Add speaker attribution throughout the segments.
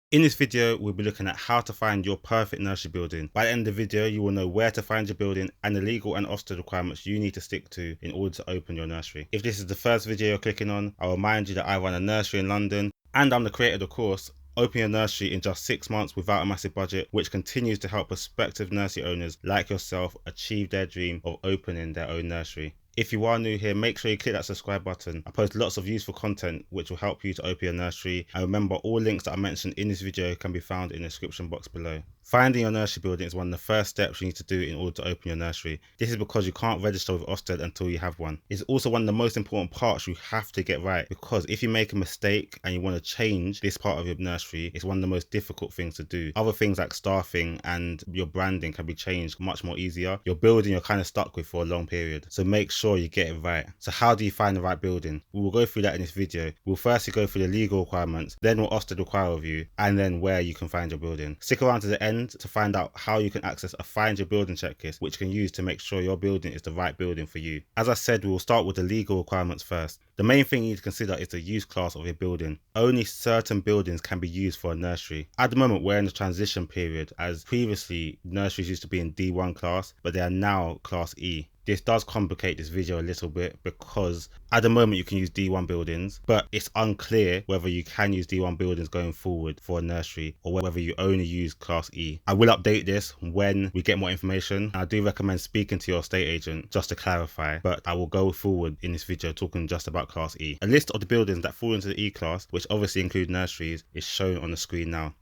Speaker 1: In this video, we'll be looking at how to find your perfect nursery building. By the end of the video, you will know where to find your building and the legal and Ofsted requirements you need to stick to in order to open your nursery. If this is the first video you're clicking on, I'll remind you that I run a nursery in London and I'm the creator of the course Open Your Nursery in Just 6 Months Without a Massive Budget, which continues to help prospective nursery owners like yourself achieve their dream of opening their own nursery. If you are new here, make sure you click that subscribe button. I post lots of useful content which will help you to open your nursery. And remember, all links that I mentioned in this video can be found in the description box below. Finding your nursery building is one of the first steps you need to do in order to open your nursery. This is because you can't register with Ofsted until you have one. It's also one of the most important parts you have to get right, because if you make a mistake and you want to change this part of your nursery, it's one of the most difficult things to do. Other things like staffing and your branding can be changed much more easier. Your building you're kind of stuck with for a long period. So make sure you get it right. So how do you find the right building? We will go through that in this video. We'll firstly go through the legal requirements, then what Ofsted require of you, and then where you can find your building. Stick around to the end to find out how you can access a find your building checklist, which you can use to make sure your building is the right building for you. As I said, we will start with the legal requirements first. The main thing you need to consider is the use class of your building. Only certain buildings can be used for a nursery. At the moment, we're in the transition period, as previously nurseries used to be in D1 class, but they are now class E. This does complicate this video a little bit because at the moment you can use D1 buildings, but it's unclear whether you can use D1 buildings going forward for a nursery or whether you only use class E. I will update this when we get more information. I do recommend speaking to your estate agent just to clarify, but I will go forward in this video talking just about class E. A list of the buildings that fall into the E class, which obviously include nurseries, is shown on the screen now.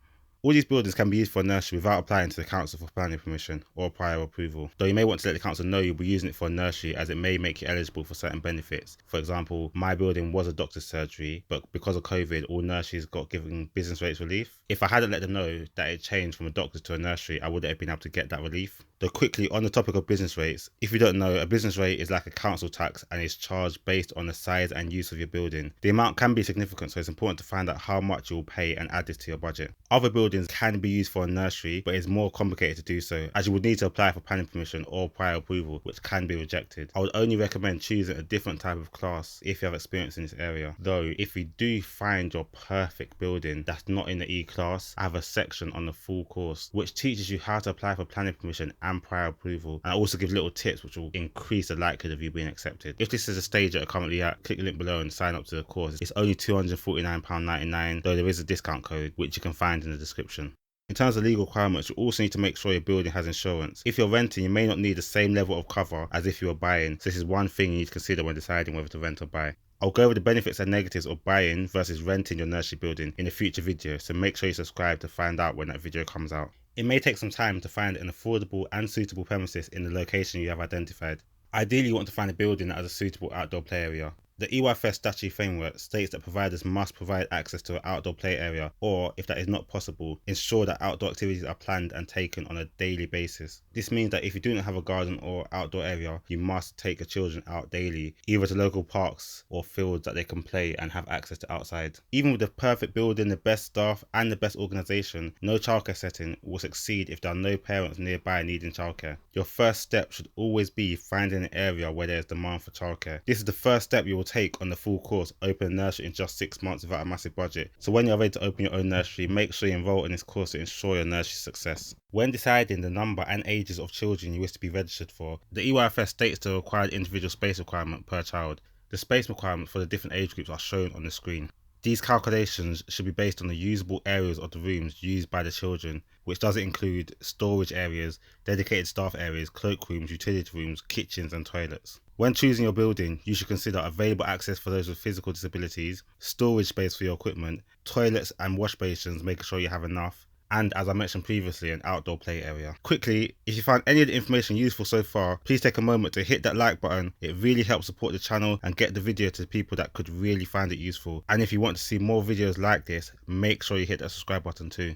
Speaker 1: All these buildings can be used for a nursery without applying to the council for planning permission or prior approval, though you may want to let the council know you'll be using it for a nursery, as it may make you eligible for certain benefits. For example, my building was a doctor's surgery, but because of COVID, all nurseries got given business rates relief. If I hadn't let them know that it changed from a doctor's to a nursery, I wouldn't have been able to get that relief. Though quickly, on the topic of business rates, if you don't know, a business rate is like a council tax and is charged based on the size and use of your building. The amount can be significant, so it's important to find out how much you will pay and add this to your budget. Other buildings can be used for a nursery, but it's more complicated to do so, as you would need to apply for planning permission or prior approval, which can be rejected. I would only recommend choosing a different type of class if you have experience in this area. Though, if you do find your perfect building that's not in the E class, I have a section on the full course which teaches you how to apply for planning permission and prior approval, and I also give little tips which will increase the likelihood of you being accepted. If this is a stage that you're currently at, click the link below and sign up to the course. It's only £249.99, though there is a discount code which you can find in the description. In terms of legal requirements, you also need to make sure your building has insurance. If you're renting, you may not need the same level of cover as if you were buying, so this is one thing you need to consider when deciding whether to rent or buy. I'll go over the benefits and negatives of buying versus renting your nursery building in a future video, so make sure you subscribe to find out when that video comes out. It may take some time to find an affordable and suitable premises in the location you have identified. Ideally, you want to find a building that has a suitable outdoor play area. The EYFS statutory framework states that providers must provide access to an outdoor play area, or if that is not possible, ensure that outdoor activities are planned and taken on a daily basis. This means that if you do not have a garden or outdoor area, you must take your children out daily, either to local parks or fields that they can play and have access to outside. Even with the perfect building, the best staff and the best organisation, no childcare setting will succeed if there are no parents nearby needing childcare. Your first step should always be finding an area where there is demand for childcare. This is the first step you will take on the full course, Open a Nursery in Just 6 Months Without a Massive Budget. So when you're ready to open your own nursery, make sure you enroll in this course to ensure your nursery success. When deciding the number and ages of children you wish to be registered for, the EYFS states the required individual space requirement per child. The space requirements for the different age groups are shown on the screen. These calculations should be based on the usable areas of the rooms used by the children, which doesn't include storage areas, dedicated staff areas, cloakrooms, utility rooms, kitchens and toilets. When choosing your building, you should consider available access for those with physical disabilities, storage space for your equipment, toilets and wash basins, making sure you have enough, and as I mentioned previously, an outdoor play area. Quickly, if you found any of the information useful so far, please take a moment to hit that like button. It really helps support the channel and get the video to people that could really find it useful. And if you want to see more videos like this, make sure you hit that subscribe button too.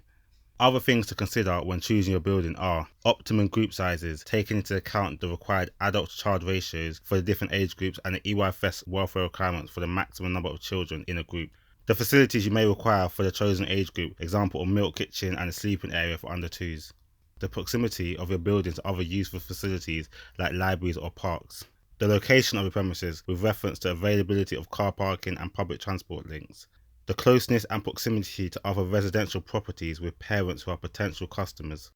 Speaker 1: Other things to consider when choosing your building are optimum group sizes, taking into account the required adult to child ratios for the different age groups and the EYFS welfare requirements for the maximum number of children in a group. The facilities you may require for the chosen age group, example a milk kitchen and a sleeping area for under 2s. The proximity of your building to other useful facilities like libraries or parks. The location of your premises with reference to availability of car parking and public transport links. The closeness and proximity to other residential properties with parents who are potential customers.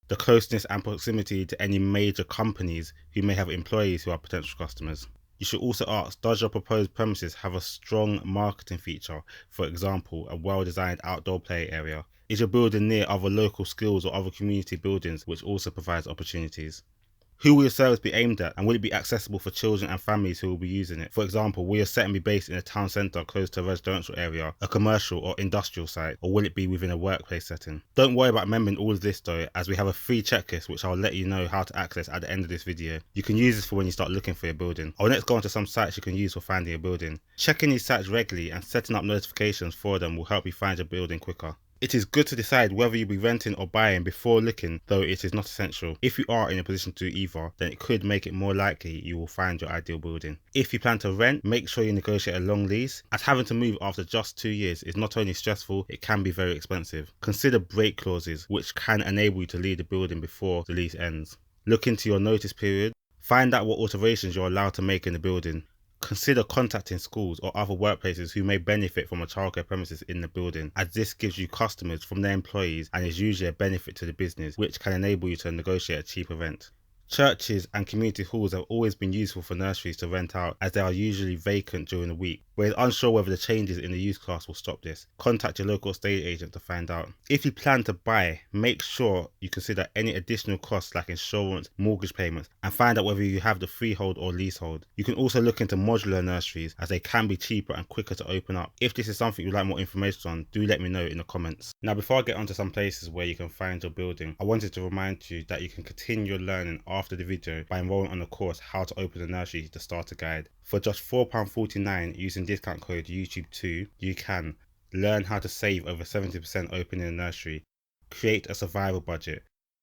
Speaker 1: The closeness and proximity to any major companies who may have employees who are potential customers. You should also ask, does your proposed premises have a strong marketing feature, for example, a well-designed outdoor play area? Is your building near other local schools or other community buildings, which also provides opportunities? Who will your service be aimed at, and will it be accessible for children and families who will be using it? For example, will your setting be based in a town centre close to a residential area, a commercial or industrial site, or will it be within a workplace setting? Don't worry about remembering all of this though, as we have a free checklist which I'll let you know how to access at the end of this video. You can use this for when you start looking for your building. I'll next go on to some sites you can use for finding your building. Checking these sites regularly and setting up notifications for them will help you find your building quicker. It is good to decide whether you'll be renting or buying before looking, though it is not essential. If you are in a position to do either, then it could make it more likely you will find your ideal building. If you plan to rent, make sure you negotiate a long lease, as having to move after just 2 years is not only stressful, it can be very expensive. Consider break clauses, which can enable you to leave the building before the lease ends. Look into your notice period. Find out what alterations you're allowed to make in the building. Consider contacting schools or other workplaces who may benefit from a childcare premises in the building, as this gives you customers from their employees and is usually a benefit to the business, which can enable you to negotiate a cheaper rent. Churches and community halls have always been useful for nurseries to rent out, as they are usually vacant during the week. We're unsure whether the changes in the use class will stop this. Contact your local estate agent to find out. If you plan to buy, make sure you consider any additional costs like insurance, mortgage payments, and find out whether you have the freehold or leasehold. You can also look into modular nurseries, as they can be cheaper and quicker to open up. If this is something you'd like more information on, do let me know in the comments. Now, before I get onto some places where you can find your building, I wanted to remind you that you can continue your learning after the video by enrolling on the course How to Open a Nursery, the Starter Guide. For just £4.49 using discount code YouTube2, you can learn how to save over 70% opening a nursery, create a survival budget,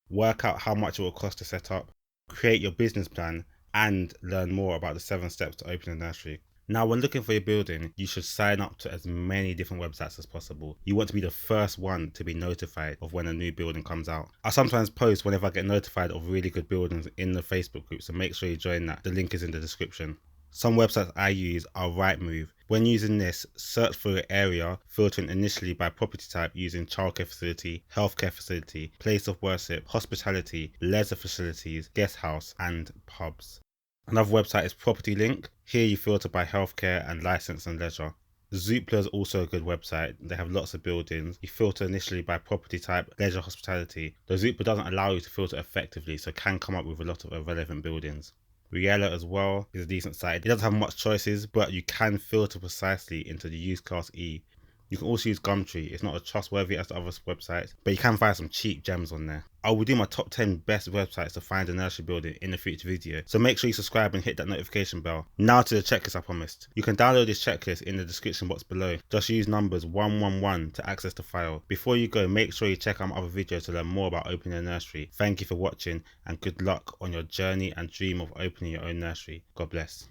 Speaker 1: work out how much it will cost to set up, create your business plan, and learn more about the 7 steps to open a nursery. Now, when looking for your building, you should sign up to as many different websites as possible. You want to be the first one to be notified of when a new building comes out. I sometimes post whenever I get notified of really good buildings in the Facebook group, so make sure you join that. The link is in the description. Some websites I use are Rightmove. When using this, search for your area, filtering initially by property type using childcare facility, healthcare facility, place of worship, hospitality, leisure facilities, guest house, and pubs. Another website is Property Link. Here you filter by healthcare and license and leisure. Zoopla is also a good website. They have lots of buildings. You filter initially by property type, leisure, hospitality. Though Zoopla doesn't allow you to filter effectively, so can come up with a lot of irrelevant buildings. Riella as well is a decent site. It doesn't have much choices, but you can filter precisely into the use class E. You can also use Gumtree. It's not as trustworthy as the other websites, but you can find some cheap gems on there. I will do my top 10 best websites to find a nursery building in a future video, so make sure you subscribe and hit that notification bell. Now to the checklist I promised. You can download this checklist in the description box below. Just use numbers 111 to access the file. Before you go, make sure you check out my other videos to learn more about opening a nursery. Thank you for watching, and good luck on your journey and dream of opening your own nursery. God bless.